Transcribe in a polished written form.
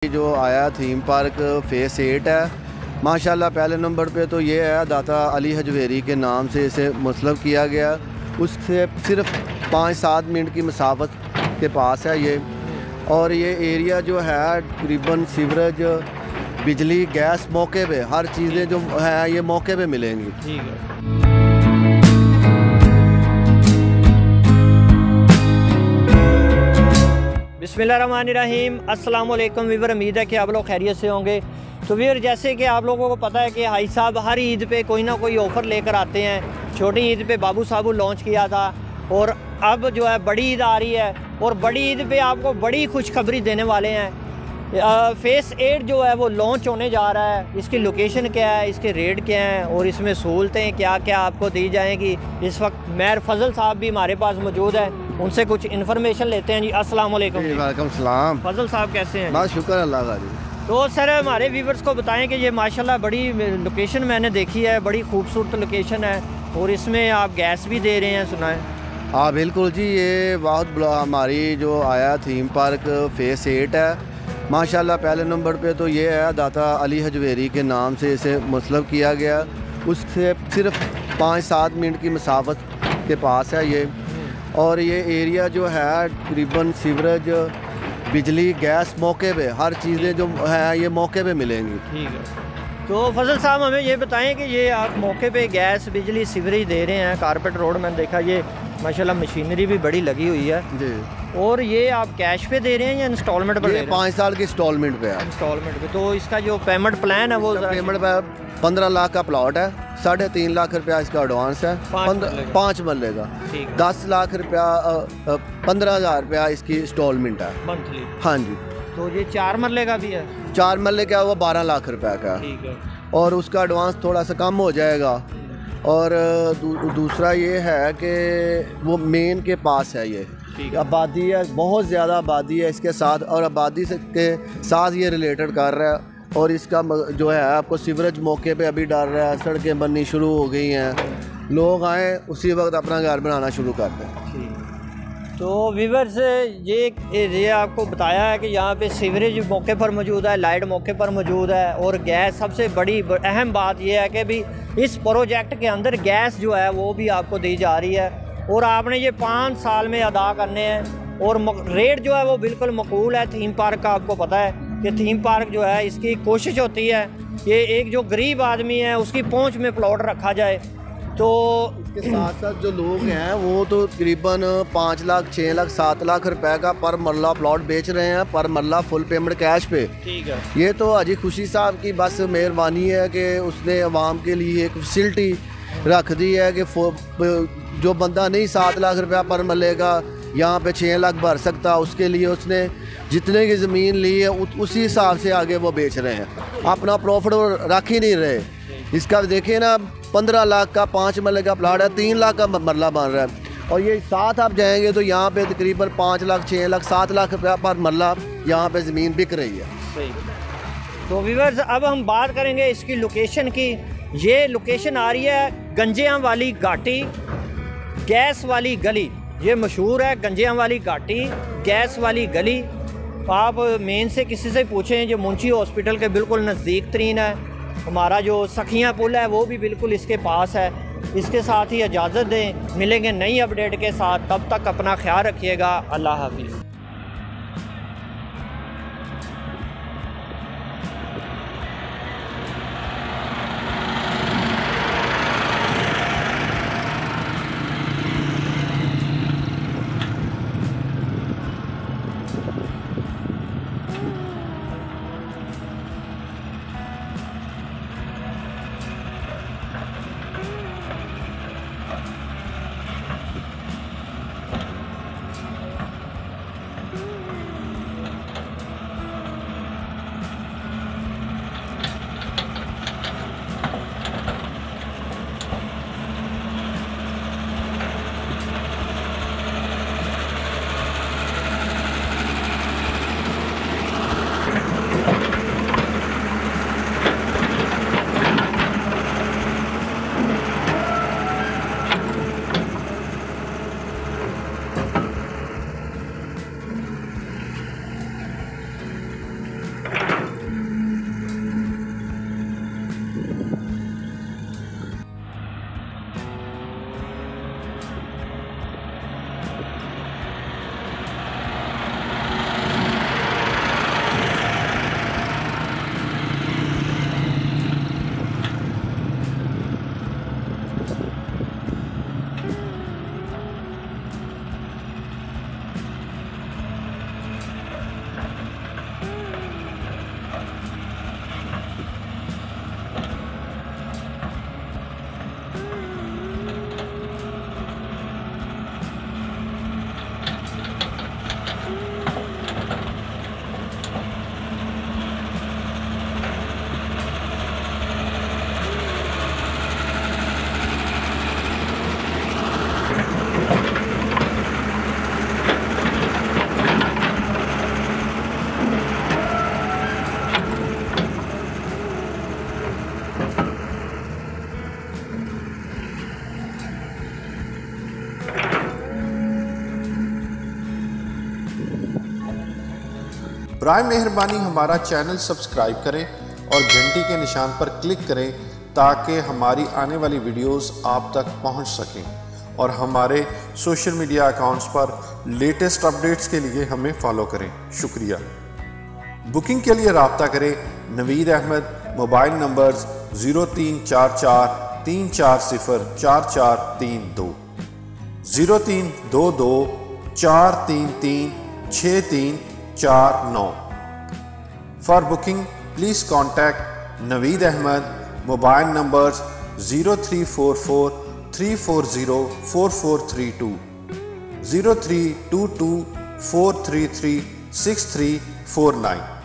जो आया theme park face 8 है माशाल्लाह। पहले नंबर पे तो ये है दाता अली हजवेरी के नाम से इसे मुसलव किया गया। उससे सिर्फ 5-7 मिनट की मसाफत के पास है ये। और ये एरिया जो है तकरीबन सीवरेज, बिजली, गैस मौके पे, हर चीज़ें जो है ये मौके पे मिलेंगी। ठीक है। बिस्मिल्लाहिर्रहमानिर्रहीम। अस्सलाम वालेकुम वीवर, उम्मीद है कि आप लोग खैरियत से होंगे। तो वीवर, जैसे कि आप लोगों को पता है कि हाई साहब हर ईद पे कोई ना कोई ऑफ़र लेकर आते हैं। छोटी ईद पे बाबू साहब लॉन्च किया था और अब जो है बड़ी ईद आ रही है और बड़ी ईद पे आपको बड़ी खुशखबरी देने वाले हैं। फेस 8 जो है वो लॉन्च होने जा रहा है। इसकी लोकेशन क्या है, इसके रेट क्या हैं और इसमें सहूलतें क्या क्या आपको दी जाएंगी। इस वक्त मेयर फजल साहब भी हमारे पास मौजूद है, उनसे कुछ इन्फॉर्मेशन लेते हैं जी। अस्सलाम वालेकुम। वालेकुम सलाम। फजल साहब कैसे हैं? बस शुक्र अल्लाह का जी। तो सर हमारे व्यूवर्स को बताएं कि ये माशाल्लाह बड़ी लोकेशन मैंने देखी है, बड़ी खूबसूरत लोकेशन है और इसमें आप गैस भी दे रहे हैं, सुना है। हाँ बिल्कुल जी, ये बहुत हमारी जो आया थीम पार्क फेस 8 है माशाल्लाह। पहले नंबर पे तो ये है दाता अली हजवेरी के नाम से इसे मुसलव किया गया। उससे सिर्फ 5-7 मिनट की मसाफत के पास है ये। और ये एरिया जो है तकरीबन सीवरेज, बिजली, गैस मौके पे, हर चीज़ें जो है ये मौके पे मिलेंगी। ठीक है। तो फजल साहब हमें ये बताएं कि ये आप मौके पे गैस, बिजली, सीवरेज दे रहे हैं। कारपेट रोड मैंने देखा, ये माशाल्लाह मशीनरी भी बड़ी लगी हुई है जी। और ये आप कैश पे दे रहे हैं या इंस्टॉलमेंट पर दे रहे हैं? 5 साल की इंस्टॉलमेंट पे है। इंस्टॉलमेंट पे। तो इसका जो पेमेंट प्लान है वो पेमेंट पे 15 लाख का प्लॉट है, 3.5 लाख रुपया इसका एडवांस है, 5 मरले का, 10 लाख रुपया 15,000 रुपया इसकी इंस्टॉलमेंट है मंथली। हाँ जी। तो ये 4 मरले का भी है? 4 मरले का वो 12 लाख रुपया का। ठीक है। और उसका एडवांस थोड़ा सा कम हो जाएगा। और दूसरा ये है कि वो मेन के पास है, ये आबादी है, बहुत ज़्यादा आबादी है इसके साथ, और आबादी से के साथ ये रिलेटेड कर रहा है। और इसका जो है आपको सीवरेज मौके पे अभी डाल रहा है, सड़कें बननी शुरू हो गई हैं, लोग आए उसी वक्त अपना घर बनाना शुरू कर दें। तो व्यूअर्स, ये आपको बताया है कि यहाँ पे सीवरेज मौके पर मौजूद है, लाइट मौके पर मौजूद है और गैस। सबसे बड़ी अहम बात यह है कि भी इस प्रोजेक्ट के अंदर गैस जो है वो भी आपको दी जा रही है और आपने ये 5 साल में अदा करने हैं। और रेट जो है वो बिल्कुल मकबूल है। थीम पार्क का आपको पता है कि थीम पार्क जो है इसकी कोशिश होती है कि एक जो गरीब आदमी है उसकी पहुंच में प्लॉट रखा जाए। तो इसके साथ साथ जो लोग हैं वो तो तकरीबन 5 लाख, 6 लाख, 7 लाख रुपए का पर मरला प्लॉट बेच रहे हैं, पर मरला फुल पेमेंट कैश पे। ठीक है। ये तो हाजी खुशी साहब की बस मेहरबानी है कि उसने अवाम के लिए एक फैसिलिटी रख दी है कि जो बंदा नहीं 7 लाख रुपया पर मरले का यहाँ पे 6 लाख भर सकता, उसके लिए उसने जितने की ज़मीन ली है उसी हिसाब से आगे वो बेच रहे हैं, अपना प्रॉफिट वो रख ही नहीं रहे। इसका देखिए ना, 15 लाख का 5 मरले का प्लाट है, 3 लाख का मरला बन रहा है। और ये साथ आप जाएंगे तो यहाँ पे तकरीबन 5 लाख, 6 लाख, 7 लाख रुपया पर मरला यहाँ पे ज़मीन बिक रही है। सही। तो व्यूअर्स, अब हम बात करेंगे इसकी लोकेशन की। ये लोकेशन आ रही है गंजियाँ वाली घाटी, गैस वाली गली। ये मशहूर है, गंजियाँ वाली घाटी, गैस वाली गली। आप मेन से किसी से पूछें, जो मुंशी हॉस्पिटल के बिल्कुल नज़दीक तरीन है। हमारा जो सखियाँ पुल है वो भी बिल्कुल इसके पास है। इसके साथ ही इजाज़त दें, मिलेंगे नई अपडेट के साथ। तब तक अपना ख्याल रखिएगा। अल्लाह हाफिज़। बराए मेहरबानी हमारा चैनल सब्सक्राइब करें और घंटी के निशान पर क्लिक करें ताकि हमारी आने वाली वीडियोस आप तक पहुंच सकें और हमारे सोशल मीडिया अकाउंट्स पर लेटेस्ट अपडेट्स के लिए हमें फॉलो करें। शुक्रिया। बुकिंग के लिए रब्ता करें Naveed Ahmed, mobile numbers 0344 340 4432, 0322 433 6349। For booking please contact Naveed Ahmed, mobile numbers 0344 340 4432, 0322 433 6349।